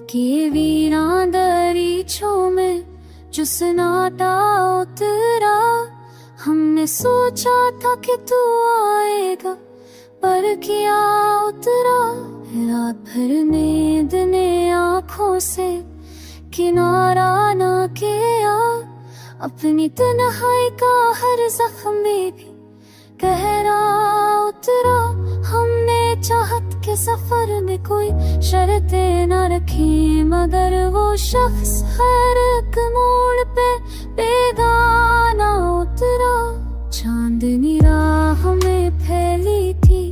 की वीणा दरीचों में जो सन्नाटा उतरा। हमने सोचा था कि तू आएगा पर क्या उतरा। रात भर नींद ने आँखों से किनारा ना किया। अपनी तन्हाई का हर जख्म में भी गहरा उतरा। हमने चाहत के सफर में कोई शर्तें न रखी, मगर वो शख्स हर एक मोड़ पे बेगाना उतरा। चांदनी राह में फैली थी,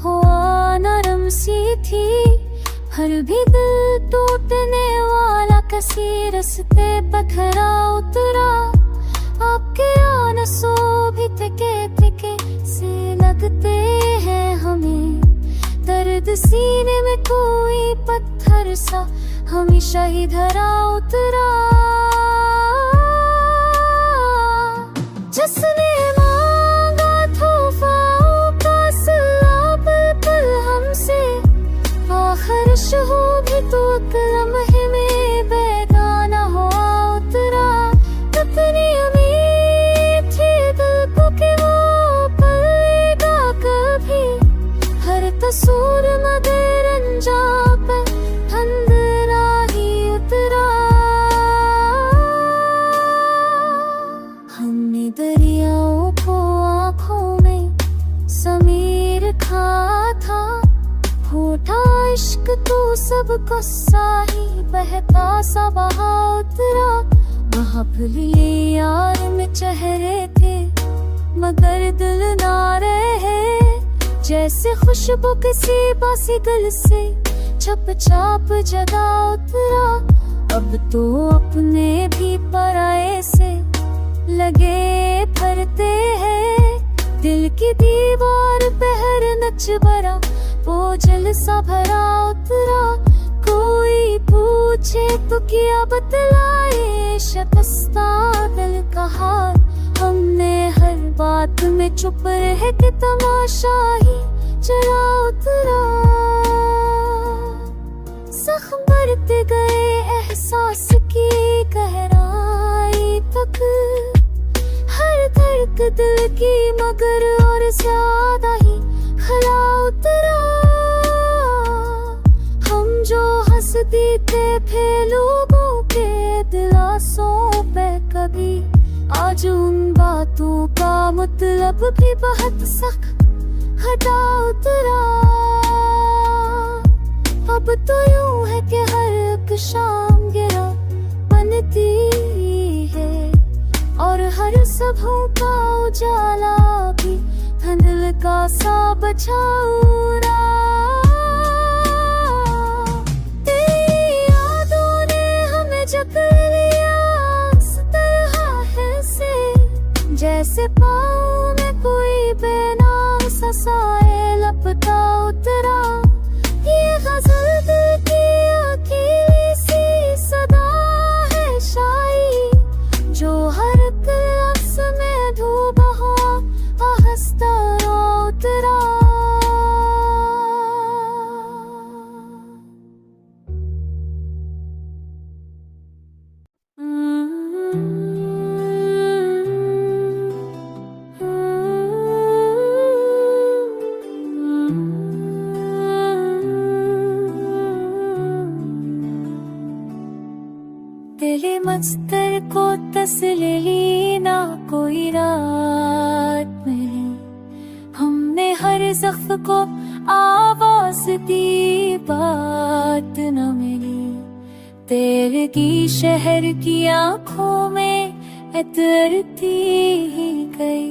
हवा नरम सी थी, हर भी दिल टूटने वाला किसी रस्ते पर खरा उतरा। आपके आंसू भी तिके तिके से लगते हैं हमें, दर्द सीने में कोई पत्थर सा हमेशा ही धरा उतरा। जिसने मांगा तोहफाओं का सिला बिल्कुल हमसे, आखिर शहो भी तो एक लम्हे में बेगाना हुआ उतरा। कितनी उम्मीद थी दिल को कि वो पलेगा कभी, हर कसूर मगर अंजाम पे अंधेरा ही उतरा। हमने दरियाओं को आँखों में समीर खा था, फूटा इश्क तो सबको साही बहता सा बहा उतरा। भले यार में चेहरे थे मगर दिल ना रहे, जैसे खुशबू किसी बासी गल से छप छाप जगा उतरा। अब तो अपने भी पराये से लगे फरते हैं, दिल की दीवार पे हर नच भरा बोझल सा भरा उतरा। कोई पूछे तो क्या बतलाए शिकस्ता दिल का हाल, हमने हर बात में चुप रह के तमाशा ही चला उतरा। जख्म बढ़ते गए एहसास की गहराई तक, हर धड़क दिल की मगर और ज्यादा ही खला उतरा। हम जो हंसते थे लोगों के दिलासों पे कभी, आज उन बातों का मतलब भी बहुत सख्त हटा उतरा। अब तो यूं है कि हर एक शाम गिरा बनती है, और हर सुबह का उजाला भी धुंधल का सा बछाऊरा। तेरी यादों ने हमें जकड़ लिया इस तरह है से, जैसे पाँव में कोई बेनाम सा साए लपटा उतरा। ये गजल दिल की अकेली सी सदा है शायरी, जो हर लफ्ज में डूबा हुआ आहिस्ता उतरा। दिले मस्तर को तसल्ली ना कोई रात में, हमने हर ज़ख्म को आवाज दी बात न मिली। तेरे की शहर की आँखों में इतरती ही गई,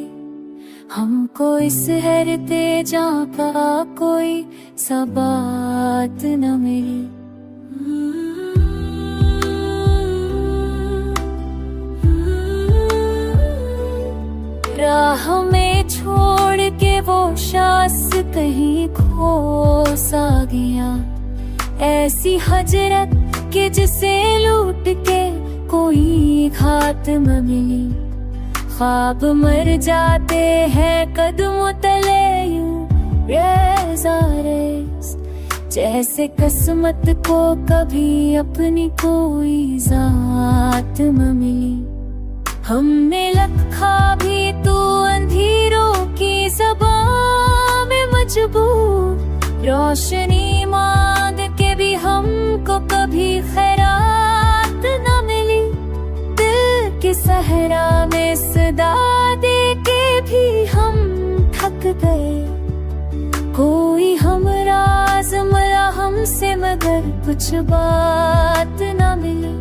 हमको इस हैरते जहाँ का कोई सा बात न मिली। राह में छोड़ के वो शास कहीं खो सा गया, ऐसी हजरत के जिसे लूट के कोई खात्मा मिली। ख्वाब मर जाते हैं कदमों तले यूं रेज़ा रेज़, जैसे किस्मत को कभी अपनी कोई जात न मिली। हमने लखा भी तो अंधेरों की ज़बां में मजबूर, रोशनी मांग के भी हमको कभी खैरात न मिली। दिल की सहरा में सदा दे के भी हम थक गए, कोई हमराज मिला हमसे मगर कुछ बात न मिली।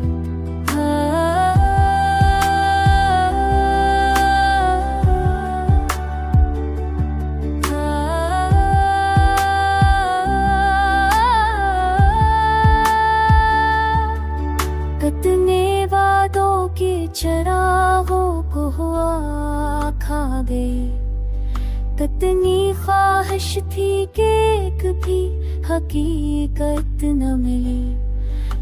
कितने वादों के चरागों को हुआ खा गए, कितनी ख्वाहिश थी कि एक भी हकीकत न मिली।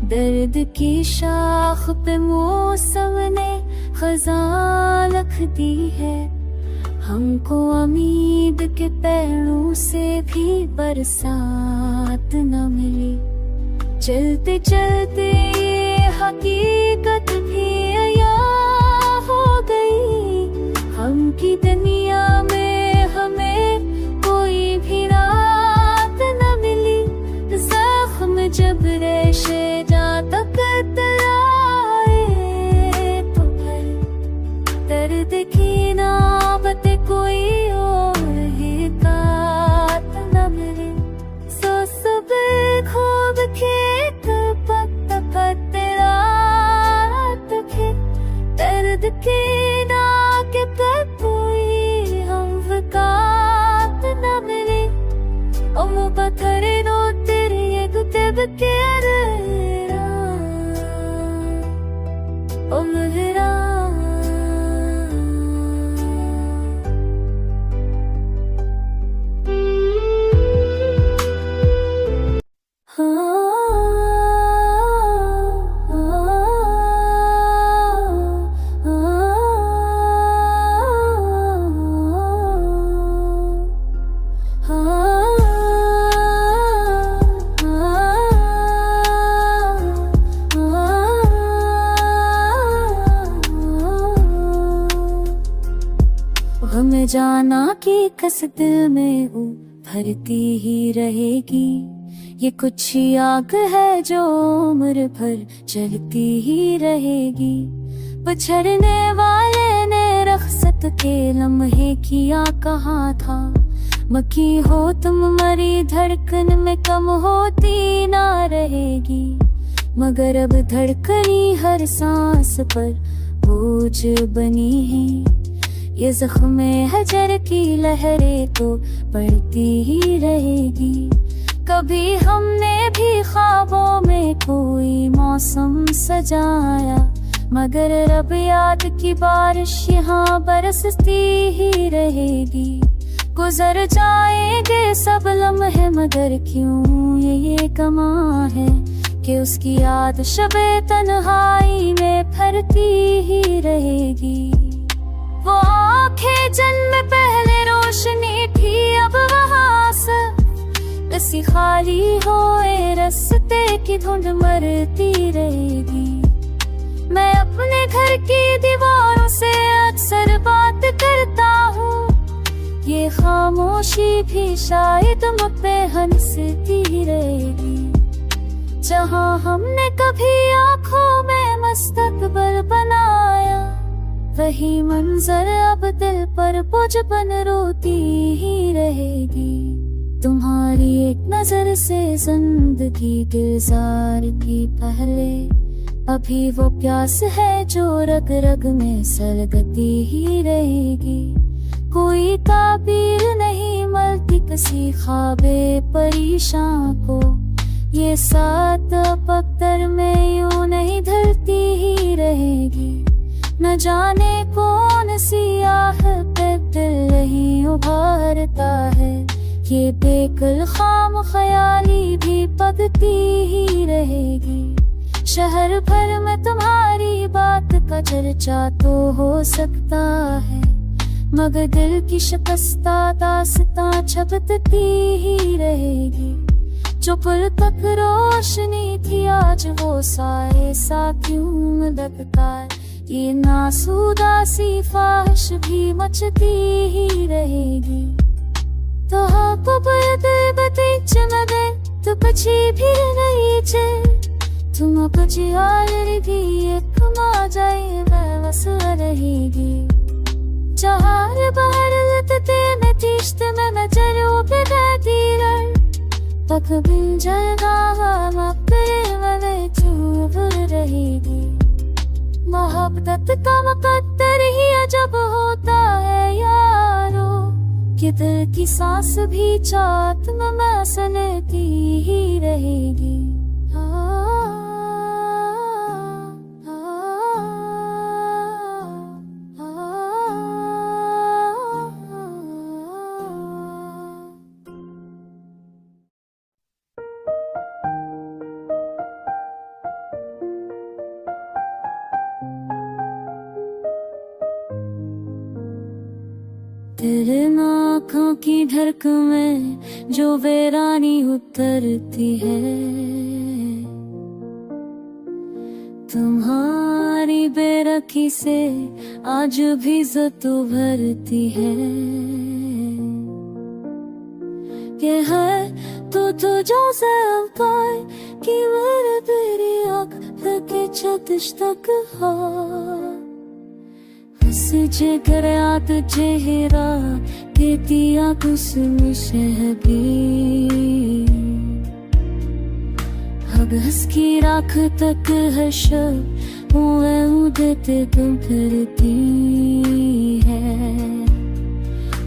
दर्द की शाख पे मौसम ने खज़ां रख दी है, हमको उम्मीद के पेड़ों से भी बरसात न मिली। चलते चलते हकीकत भी अया हो गई, हम की दुनिया में हमें कोई भी रात न मिली। जख्म जब रेशे जा तक तलाए तो फिर दर्द की नौबत कोई और ही तात न मिली। सो सुबह खूब खेत पत्त पतरात थे, दर्द के नाके पर कोई हम वकात न मिली। ओम पत्थरे नो तेरे ये गुते बकेरा ओम हिरा। हमें जाना कि कस दिल में वो भरती ही रहेगी, ये कुछ आग है जो उम्र भर जलती ही रहेगी। पछड़ने वाले ने रख्सत के लम्हे किया कहा था, मकी हो तुम मरी धड़कन में कम होती ना रहेगी। मगर अब धड़कनी हर सांस पर बोझ बनी है, ये ज़ख्मे हजर की लहरें तो पड़ती ही रहेगी। कभी हमने भी ख्वाबों में कोई मौसम सजाया, मगर रब याद की बारिश यहाँ बरसती ही रहेगी। गुजर जाएंगे सब लम्हे मगर क्यों ये कमा है कि उसकी याद शबे तन्हाई में फरती ही रहेगी। वो आंखें जन्म पहले रोशनी थी, अब वहाँ से ऐसी खाली होए रास्ते की धुंध मरती रहेगी। मैं अपने घर की दीवारों से अक्सर बात करता हूँ, ये खामोशी भी शायद मुझ पे हंसती रहेगी। जहाँ हमने कभी आँखों में मुस्तकबिल बनाया, वही मंजर अब दिल पर बोझ बन रोती ही रहेगी। तुम्हारी एक नजर से जिंदगी गुजार की पहले, अभी वो प्यास है जो रग रग में सलगती ही रहेगी। कोई ताबीर नहीं मलती किसी ख्वाबे परेशान को, ये सात पत्थर में यूं नहीं ढलती ही रहेगी। न जाने कौन सी आह पे दिल नहीं उभारता है, ये बेकल खाम ख्याली भी पकती ही रहेगी। शहर भर में तुम्हारी बात का चर्चा तो हो सकता है, मगर दिल की शिकस्ता दास्तां छपती ही रहेगी। जो पल तक रोशनी थी आज वो साए सा क्यों लगता है। ये नासुदा सी ख्वाहिश भी मचती ही रहेगी। तो आपको बते चमके तो पची फिर नहीं चे तुम पची आलरी भी एक मा जाए बस रहेगी। चार बार लतते में तीश्त में नजरों पे बैठी रह तक बिन जगह मक्के वाले चुभ रहेगी। मोहब्बत का मुकद्दर ही अजब होता है यारो कि दिल की सांस भी चाहत में सनती ही रहेगी। तेरे आँखों की धड़कन में जो वीरानी उतरती है, तुम्हारी बेरखी से आज भी ज़त भरती है। ये है तो जो पाए कि मेरे तेरी आँख के छतिश तक हो जिगर याद चेहरा देतिया कुसुम शहबी अब हंस की राख तक है शब हुए उदते तुम फिरती है।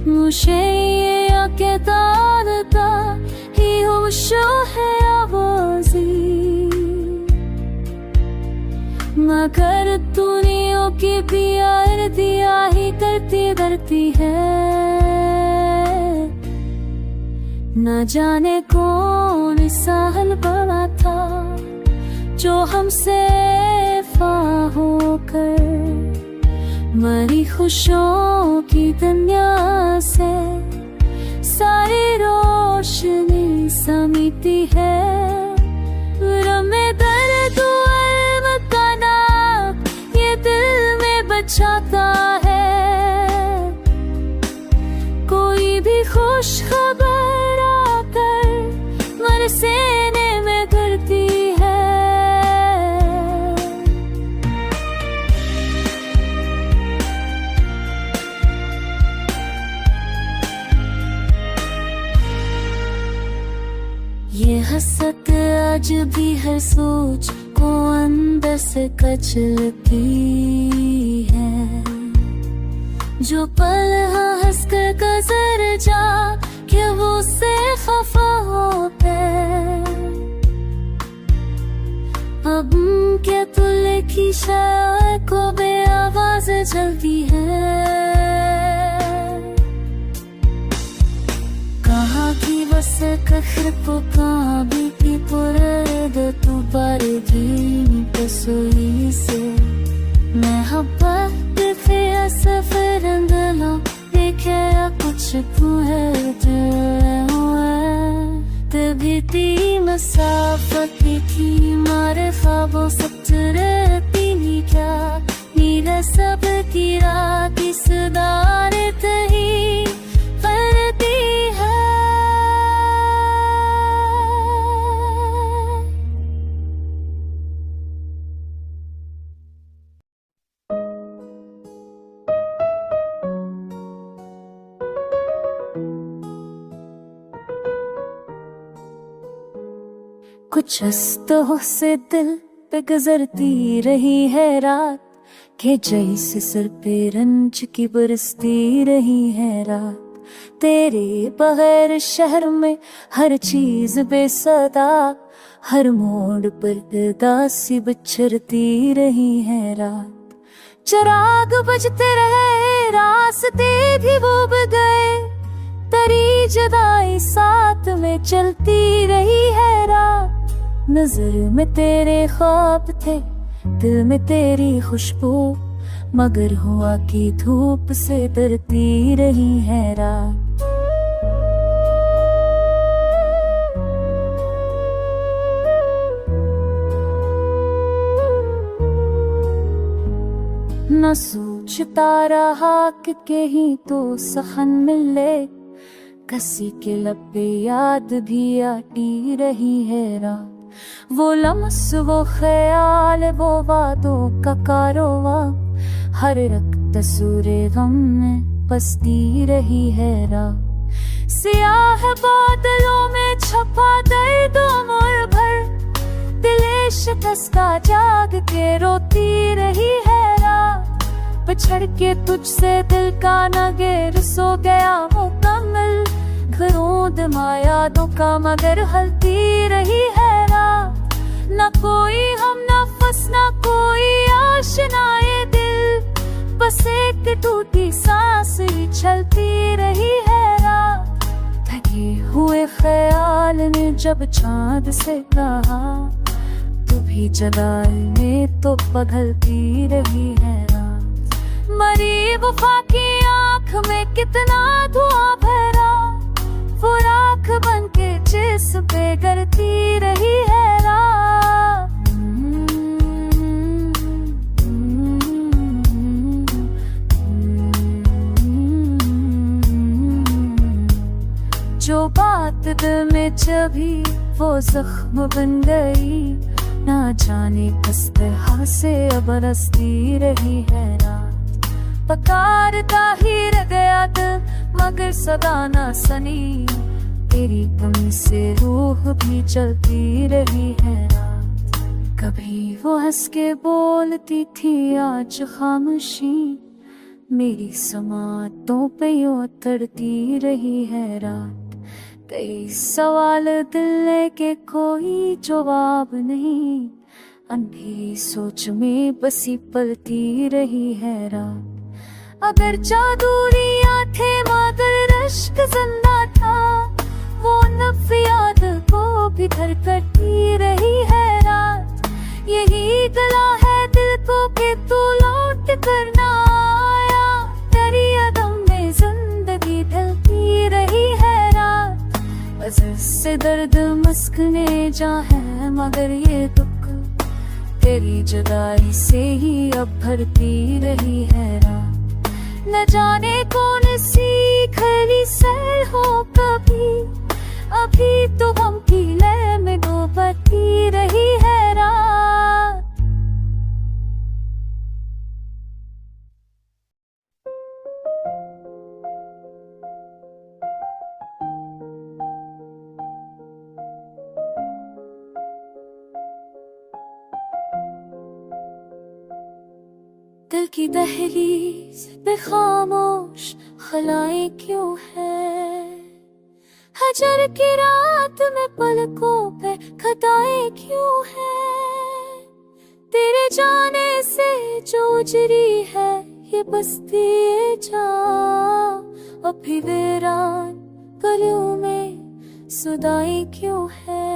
मुझे ये आके दानता ही होशो है आवाज़ी मगर दुनिया की प्यार दिया ही करती करती है। न जाने कौन साहल बड़ा था जो हमसे फा होकर मरी खुशियों की दुनिया से सारी रोशनी समीती है। रमे दर्द बचाता है कोई भी खुश खबर आकर मन सीने में करती है। ये हसरत आज भी हर सोच को अंदर से कचलती है। जो पल हंस कर गुजर जा कि वो से खफा होते अब क्या तुले की शायर को बे आवाज चलती है। कहाँ की बस कखर पुका भी की पुरद तू पर दी तस्वीर से मैं हब्बत पे सफर अंदलो देखे कुछ पुहर तभी ती मसाफत थी मारे ख्वाबों सब रहती नहीं क्या नीला सब की रात इस दारत ही करती है। कुछ हस्तों से दिल पे गुजरती रही है रात के जैसे सर पे रंज की बरसती रही है रात। तेरे बगैर शहर में हर चीज बेसदा हर मोड़ पर उदासी बिछरती रही है रात। चिराग बजते रहे रास्ते भी डूब गए तरी जुदाई साथ में चलती रही है रात। नजर में तेरे ख्वाब थे दिल में तेरी खुशबू मगर हुआ की धूप से डरती रही है रात। न सोचता रहा कि कहीं तो सहन मिले, किसी के लब पे याद भी आती रही है रात। वो लम्स, वो ख्याल, वो वादों का कारोबां, हर रक्त सूरे गम में बसती रही है रात। सियाह बादलों में छपा दर्द उम्र भर, दिले शिकस्ता जाग के रोती रही है रात। बिछड़ के तुझसे दिल का नगेर सो गया मुकम्मल, घरोंद यादों का मगर हलती रही है रात। न कोई हम नफस, न कोई आशनाए दिल, बस एक टूटी सांस ही चलती रही है रात। थके हुए ख्याल ने जब चांद से कहा, तू भी जगाए में तो पिघलती रही है रात। मरी वफा की आँख में कितना धुआं भरा, वो राख बन के जिस पे गिरती रही है रात। जो बात दिल में चभी वो जख्म बन गई, ना जाने किस तरह से अब रसती रही है रात। पकारता ही रह गया दिल मगर सदा ना सनी, तेरी कमी से रूह भी चलती रही है रात। कभी वो हंस के बोलती थी आज खामोशी, मेरी समातों पे यूं उतरती रही है रात। कई सवाल दिल लेके कोई जवाब नहीं, अंधेरी सोच में बसी पलती रही है रात। अगर जादूरियां थे मगर रश्क जिंदा था, वो नफ याद को भी धर करती रही है रात। यही गला है दिल को कि तू लौट कर ना आया, तेरी अदम में जिंदगी ढलती रही है रात। अज़र से दर्द मस्कने जा है मगर ये दुख, तेरी जुदाई से ही अब भरती रही है रात। न जाने कौन सी खरी सैर हो कभी, अभी तो हम की लय में डूबती रही है रात। दिल की दहलीज पे खामोश खलाएं क्यों है, हजर की रात में पलकों पे खताएं क्यों है। तेरे जाने से जो उजरी है ये बस्ती ये जा, अब भी वीरान गलियों में सुदाई क्यों है।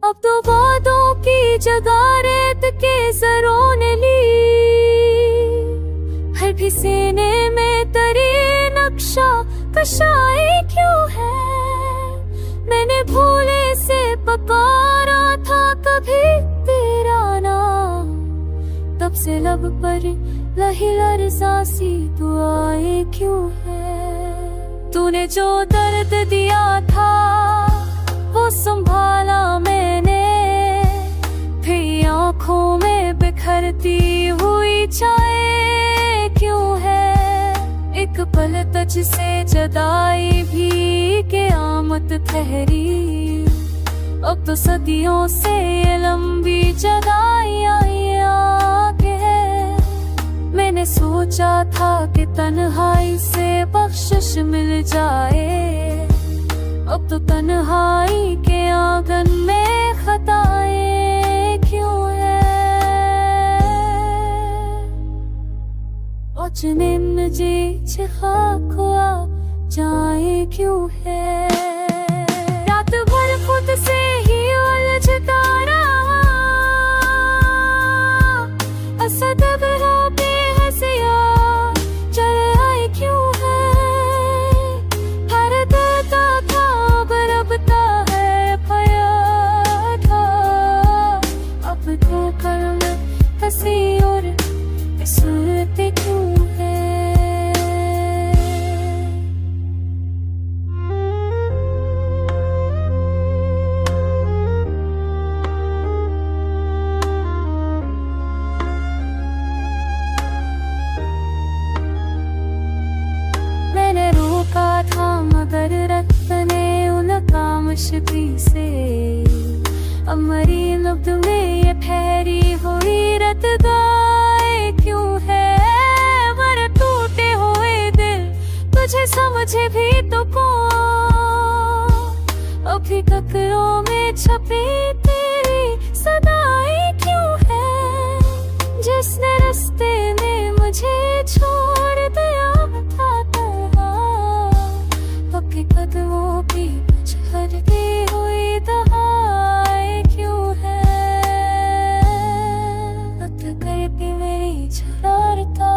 अब तो बादों की जगह रेत के जरों ने ली, हर भी सीने में तरी नक्शा कशाई क्यों है। मैंने भूले से पुकारा था कभी तेरा नाम, तब से लब पर लही लरज़ासी दुआएं क्यों है। तूने जो दर्द दिया था वो संभाला मैंने, फिर आँखों में बिखरती हुई चाय क्यों है। एक पल तुझसे जदाई भी क़यामत ठहरी, अब तो सदियों से ये लंबी जदाई आगे है। मैंने सोचा था कि तन्हाई से बख्शिश मिल जाए, अब तो तन्हाई के आंगन में खताएं क्यों है। ओचने मुझे छिखा खुआ जाए क्यों है। रात भर खुद से ही उलझता रहा, असद बरा बेहसिया चल आए क्यों है। हर दर्द था बरबता है पया था, अब तो कर्म हंसी और मीठी ककरों में छपी तेरी सदाएं क्यों है? जिसने रास्ते में मुझे छोड़ दिया था पक्के कदमों की झरती हुई दहाएं क्यों है? अत कर भी मेरी शरारता